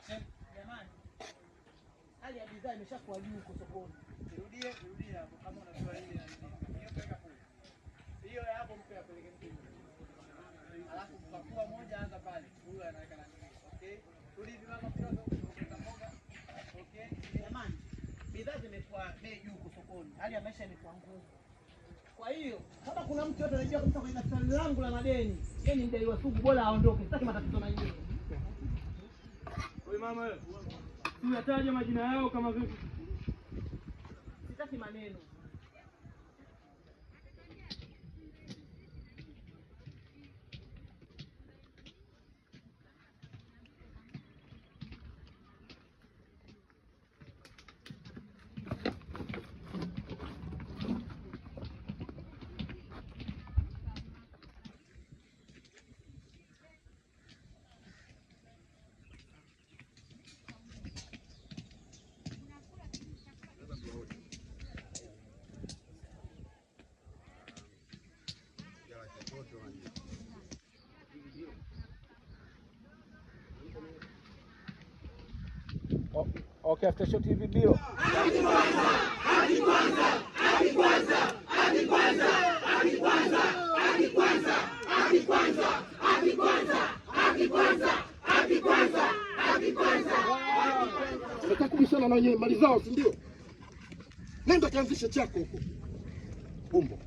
Jamani. Hali ya bidhaa imeshakuwa juu huko sokoni. Rudie hapo kama unajua ile hiyo peka kule. Hiyo hapo mpe apeleke mtu. Alafu kwa moja anza pale. Huyu anaweka na nini? Okay? Rudi mama kidogo ukita mboga. Okay? Jamani. Bidhaa zimekuwa bei juu huko sokoni. Hali ya maisha imekuwa ngumu. Kwa hiyo kama kuna mtu yote anajua kabisa kwenye daftari langu la madeni, yeye ni mdaiwa sugu, bora aondoke. Sitaki matatizo na yeye. Wewe mama wewe. Tunataja majina yao kama vipi? Sitaki maneno. Okay, after shot hivi bio. Hadi kwanza. Nataka kubishana na wenyewe mali zao, si ndio? Nenda kaanzisha chako huko. Bumbo.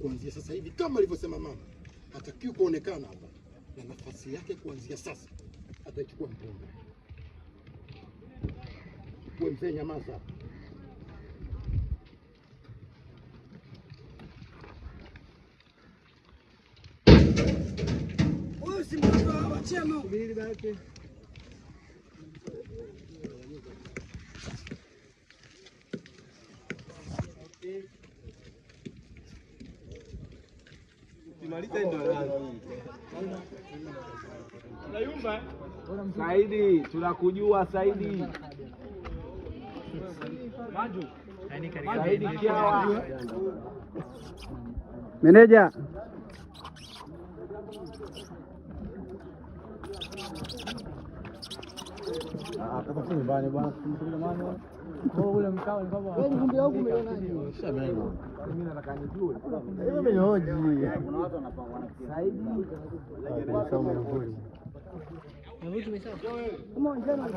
Kuanzia sasa hivi kama alivyosema mama, hatakiwi kuonekana hapa. Na nafasi yake kuanzia sasa atachukua Mpombe. Wewe mzee nyamaza. Wewe si mtoto wa chama. Subiri basi. Kimaliza ndio Nayumba. Saidi, tunakujua Saidi. Maju. Saidi Kiawa. Meneja. Kama si nyumbani bwana, jamani. Ule mkao ni baba. Wewe niambia huko umeonaje? Shameno. Mimi nataka nijue. Hiyo mehoji. Kuna watu wanapangwa Saidi.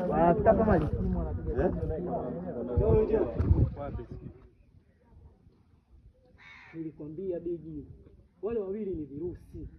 Wanataka maji. Nilikwambia bigi. Wale wawili ni virusi.